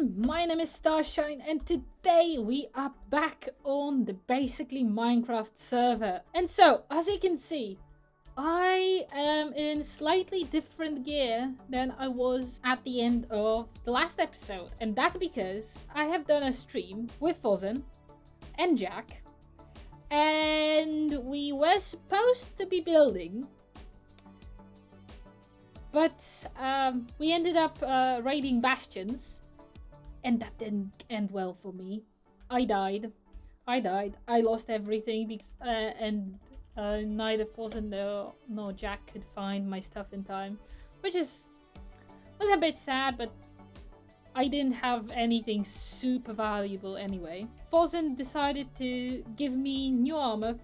everyone, my name is StarShine and today we are back on the basically Minecraft server. And so, as you can see, I am in slightly different gear than I was at the end of the last episode. And that's because I have done a stream with Fozzen and Jack. And we were supposed to be building, but we ended up raiding bastions, and that didn't end well for me. I died. I lost everything because and neither Fozzen nor Jack could find my stuff in time, which was a bit sad, but I didn't have anything super valuable anyway. Fozzen decided to give me new armor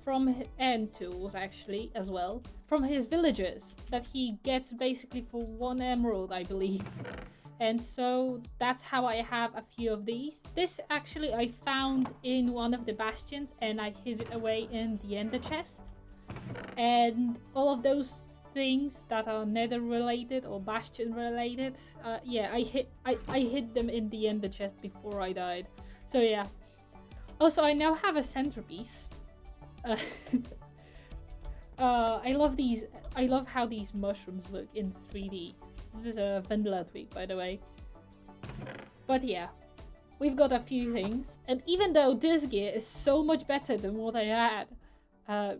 and tools actually as well from his villagers that he gets basically for 1 emerald, I believe. And so that's how I have a few of these. This actually I found in one of the bastions and I hid it away in the ender chest. And all of those things that are nether related or bastion related, yeah, I hid them in the ender chest before I died. So yeah. Also, I now have a centerpiece. I love how these mushrooms look in 3D. This is a vanilla tweak, by the way. But yeah, we've got a few things. And even though this gear is so much better than what I had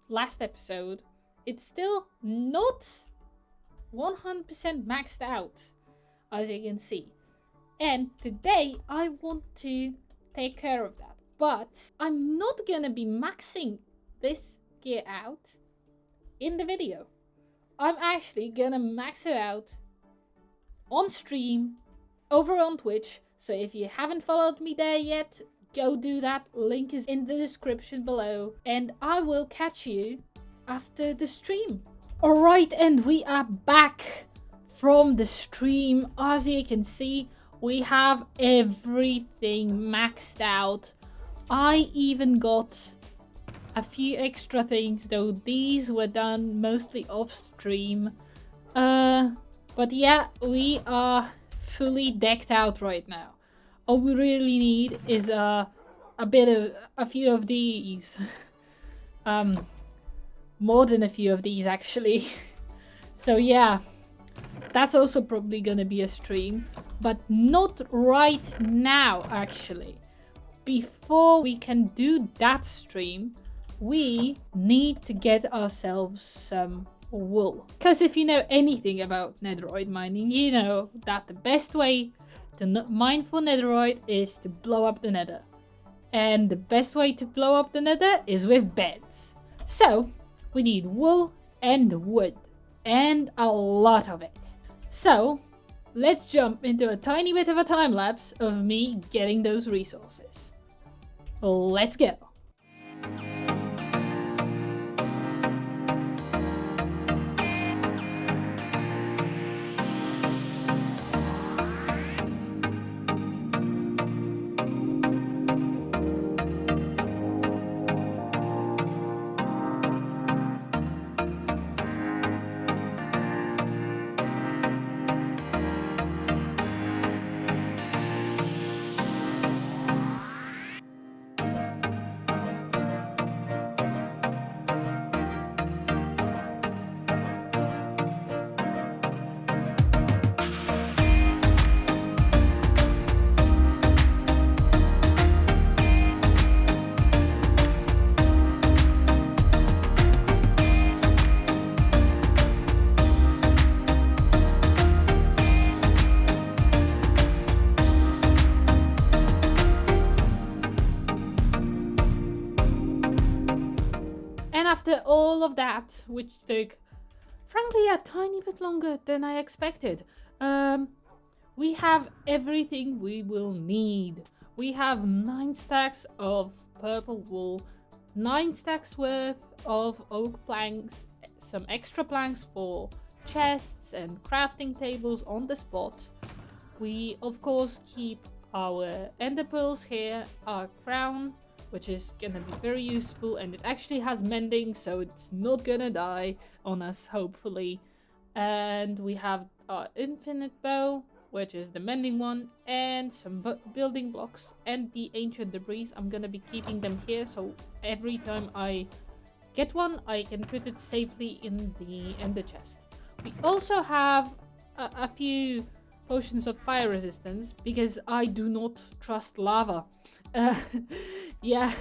last episode, it's still not 100% maxed out, as you can see. And today I want to take care of that. But I'm not gonna be maxing this gear out in the video. I'm actually gonna max it out on stream over on Twitch. So if you haven't followed me there yet, go do that. Link is in the description below. And I will catch you after the stream. Alright, and we are back from the stream. As you can see, we have everything maxed out. I even got a few extra things, though these were done mostly off stream. But yeah, we are fully decked out right now. All we really need is a few of these. More than a few of these actually. So yeah, that's also probably gonna be a stream, but not right now actually. Before we can do that stream, we need to get ourselves some wool. Because if you know anything about netherite mining, you know that the best way to mine for netherite is to blow up the nether. And the best way to blow up the nether is with beds. So we need wool and wood, and a lot of it. So let's jump into a tiny bit of a time lapse of me getting those resources. Let's go. After all of that, which took, frankly, a tiny bit longer than I expected, we have everything we will need. We have 9 stacks of purple wool, 9 stacks worth of oak planks, some extra planks for chests and crafting tables on the spot. We, of course, keep our ender pearls here, our crown, which is gonna be very useful, and it actually has mending, so it's not gonna die on us, hopefully. And we have our infinite bow, which is the mending one, and some building blocks, and the ancient debris. I'm gonna be keeping them here, so every time I get one, I can put it safely in the chest. We also have a few potions of fire resistance, because I do not trust lava. Yeah,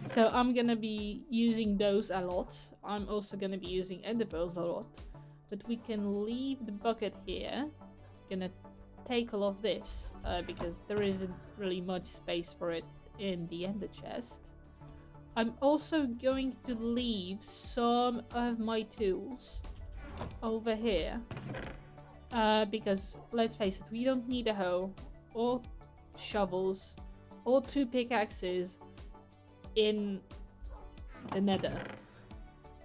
so I'm gonna be using those a lot. I'm also gonna be using ender pearls a lot, but we can leave the bucket here. Gonna take all of this because there isn't really much space for it in the ender chest. I'm also going to leave some of my tools over here because let's face it, we don't need a hoe or shovels or 2 pickaxes in the nether.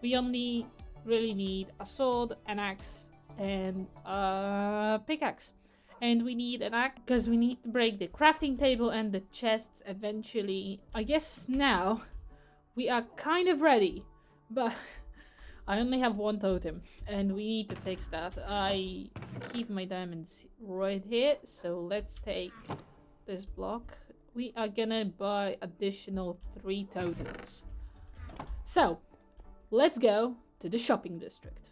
We only really need a sword, an axe, and a pickaxe. And we need an axe because we need to break the crafting table and the chests eventually. I guess now we are kind of ready, but I only have 1 totem and we need to fix that. I keep my diamonds right here, so let's take this block. We are gonna buy additional 3 totems. So let's go to the shopping district.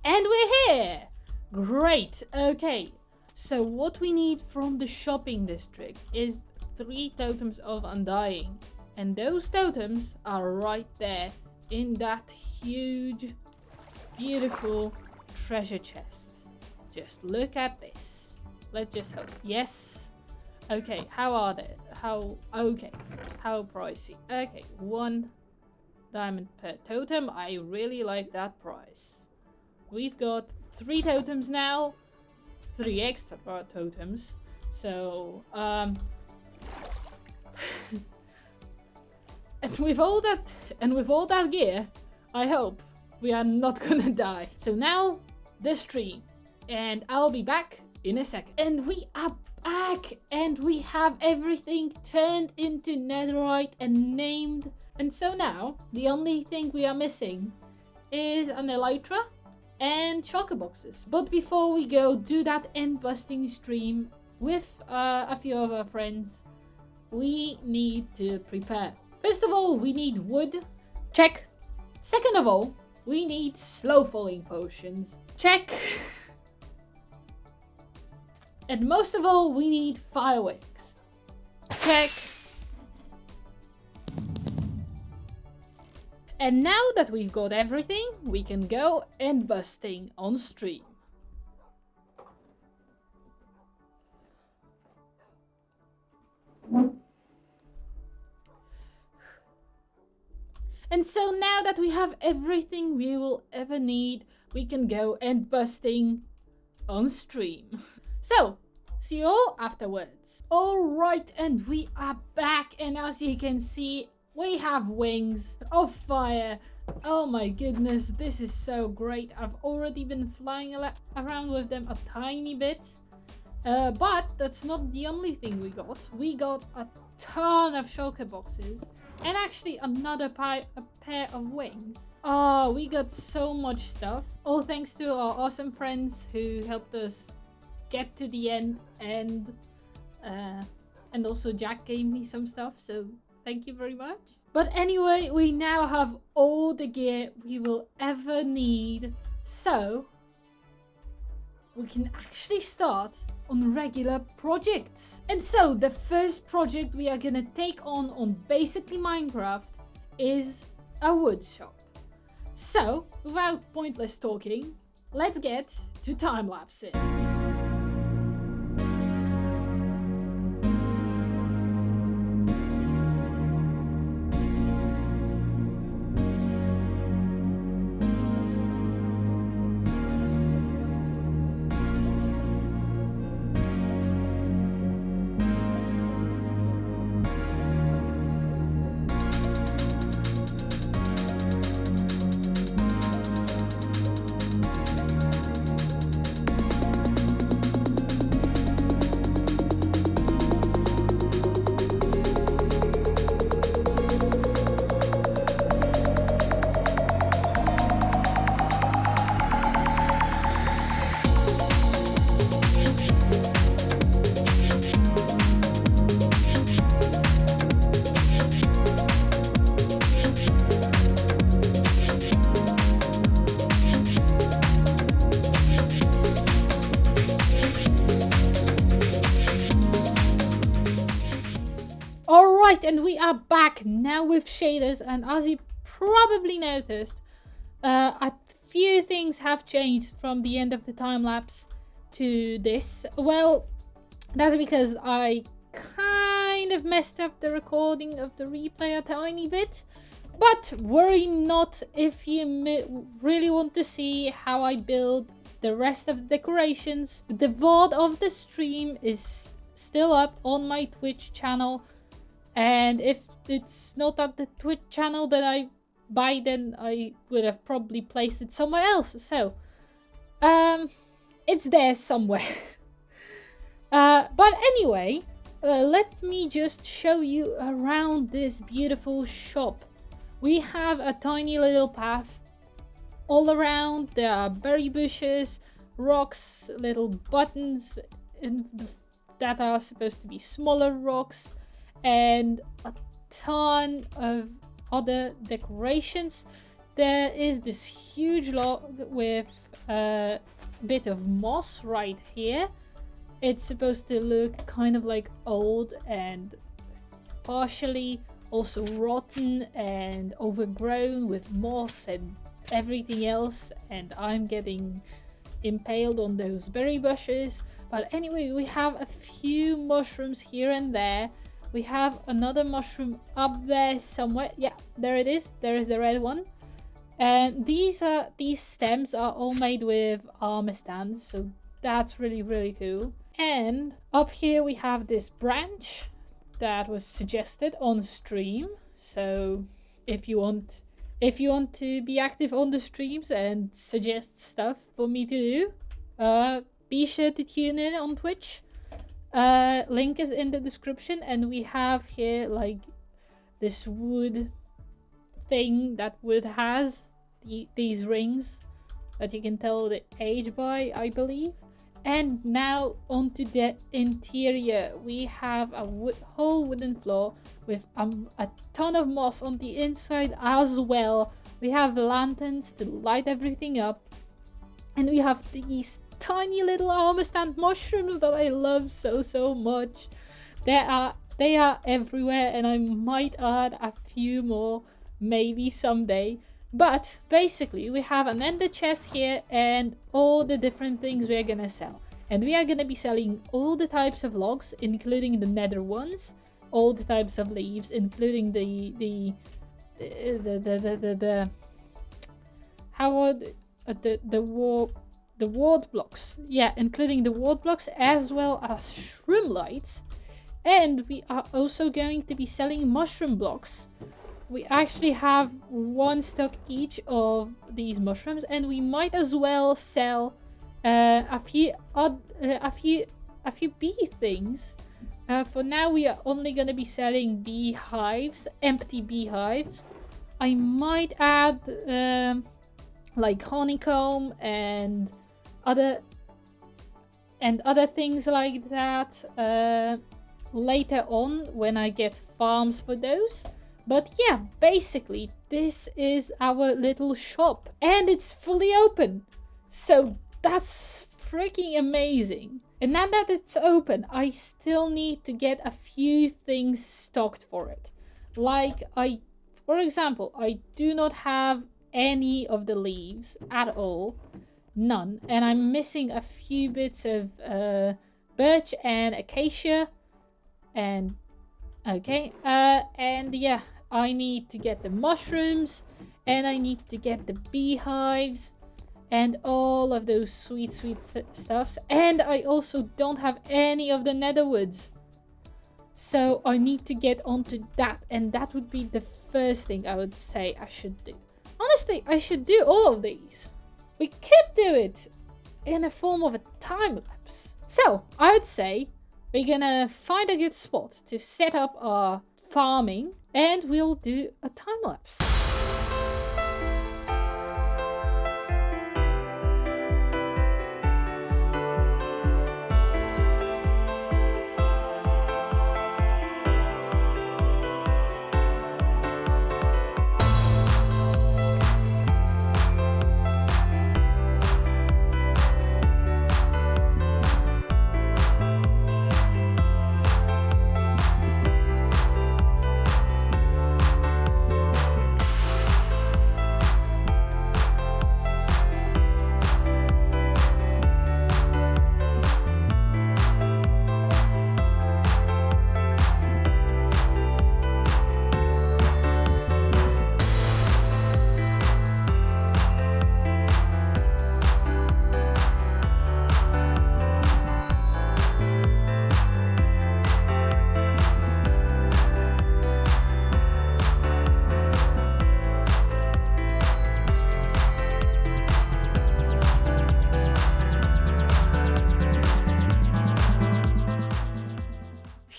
And we're here! Great! Okay, so what we need from the shopping district is 3 totems of undying. And those totems are right there in that huge, beautiful treasure chest. Just look at this. Let's just hope. Yes! Okay, how are they? How pricey? Okay, 1 diamond per totem. I really like that price. We've got 3 totems now, 3 extra totems. So, and with all that gear, I hope we are not gonna die. So now this tree, and I'll be back in a second. And we are back, and we have everything turned into netherite and named. And so now the only thing we are missing is an elytra and shulker boxes. But before we go do that end busting stream with a few of our friends, we need to prepare. First of all, we need wood. Check. Second of all, we need slow falling potions. Check. And most of all, we need fireworks. Check. And now that we've got everything, we can go end busting on stream. And so now that we have everything we will ever need, we can go end busting on stream. So, see you all afterwards. Alright, and we are back, and as you can see, we have wings of fire. Oh my goodness, this is so great. I've already been flying around with them a tiny bit. But that's not the only thing we got. We got a ton of shulker boxes and actually another a pair of wings. Oh, we got so much stuff. All thanks to our awesome friends who helped us get to the end, and also Jack gave me some stuff, so thank you very much. But anyway, we now have all the gear we will ever need, so we can actually start on regular projects. And so the first project we are gonna take on basically Minecraft is a wood shop. So without pointless talking, let's get to time-lapsing. Right, and we are back now with shaders, and as you probably noticed, a few things have changed from the end of the time lapse to this. Well, that's because I kind of messed up the recording of the replay a tiny bit. But worry not if you really want to see how I build the rest of the decorations. The VOD of the stream is still up on my Twitch channel. And if it's not at the Twitch channel that then I would have probably placed it somewhere else. So, it's there somewhere. But anyway, let me just show you around this beautiful shop. We have a tiny little path all around. There are berry bushes, rocks, little buttons that are supposed to be smaller rocks, and a ton of other decorations. There is this huge log with a bit of moss right here. It's supposed to look kind of like old and partially also rotten and overgrown with moss and everything else, and I'm getting impaled on those berry bushes. But anyway, we have a few mushrooms here and there. We have another mushroom up there somewhere. Yeah, there it is. There is the red one. And these stems are all made with armor stands, so that's really cool. And up here we have this branch that was suggested on stream. So if you want to be active on the streams and suggest stuff for me to do, be sure to tune in on Twitch. Link is in the description, and we have here like this wood thing that wood has these rings that you can tell the age by, I believe. And now onto the interior. We have a whole wooden floor with a ton of moss on the inside as well. We have lanterns to light everything up, and we have these tiny little armor stand mushrooms that I love so much. They are everywhere, and I might add a few more maybe someday. But basically we have an ender chest here and all the different things we're gonna sell. And we are gonna be selling all the types of logs, including the nether ones, all the types of leaves, including the ward blocks. Yeah, including the ward blocks, as well as shroom lights. And we are also going to be selling mushroom blocks. We actually have one stock each of these mushrooms, and we might as well sell a few bee things. For now, we are only going to be selling beehives, empty beehives. I might add like honeycomb and other things like that later on when I get farms for those. But yeah, basically this is our little shop, and it's fully open, so that's freaking amazing. And now that it's open, I still need to get a few things stocked for it. Like for example, I do not have any of the leaves at all, none, and I'm missing a few bits of birch and acacia, and okay, and yeah, I need to get the mushrooms, and I need to get the beehives, and all of those sweet stuffs. And I also don't have any of the nether woods, so I need to get onto that, and that would be the first thing I would say I should do. Honestly, I should do all of these. We could do it in a form of a time lapse. So I would say we're gonna find a good spot to set up our farming, and we'll do a time lapse.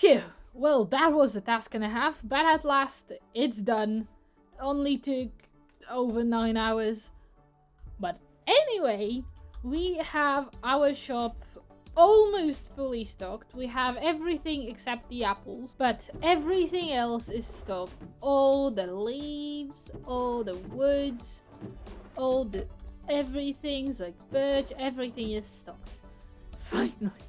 Phew. Well, that was a task and a half, but at last it's done. Only took over 9 hours. But anyway, we have our shop almost fully stocked. We have everything except the apples, but everything else is stocked. All the leaves, all the woods, all the everything's like birch, everything is stocked. Finally.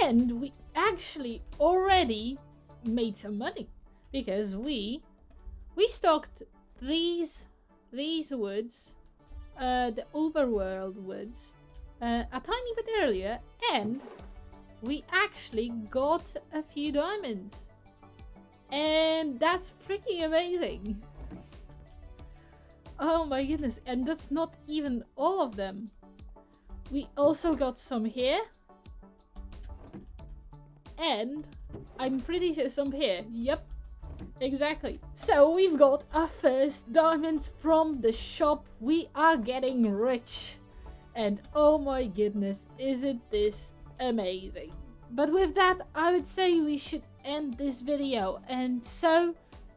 And we actually already made some money because we stocked these woods, the overworld woods, a tiny bit earlier, and we actually got a few diamonds, and that's freaking amazing. Oh my goodness, and that's not even all of them. We also got some here. And I'm pretty sure some here. Yep, exactly. So we've got our first diamonds from the shop. We are getting rich. And oh my goodness, isn't this amazing? But with that, I would say we should end this video. And so,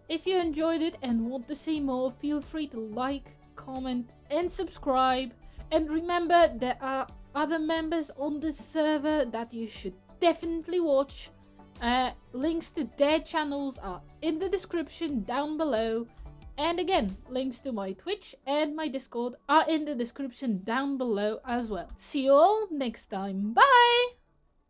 if you enjoyed it and want to see more, feel free to like, comment, and subscribe. And remember, there are other members on this server that you should definitely watch. Links to their channels are in the description down below. And again, links to my Twitch and my Discord are in the description down below as well. See you all next time. Bye!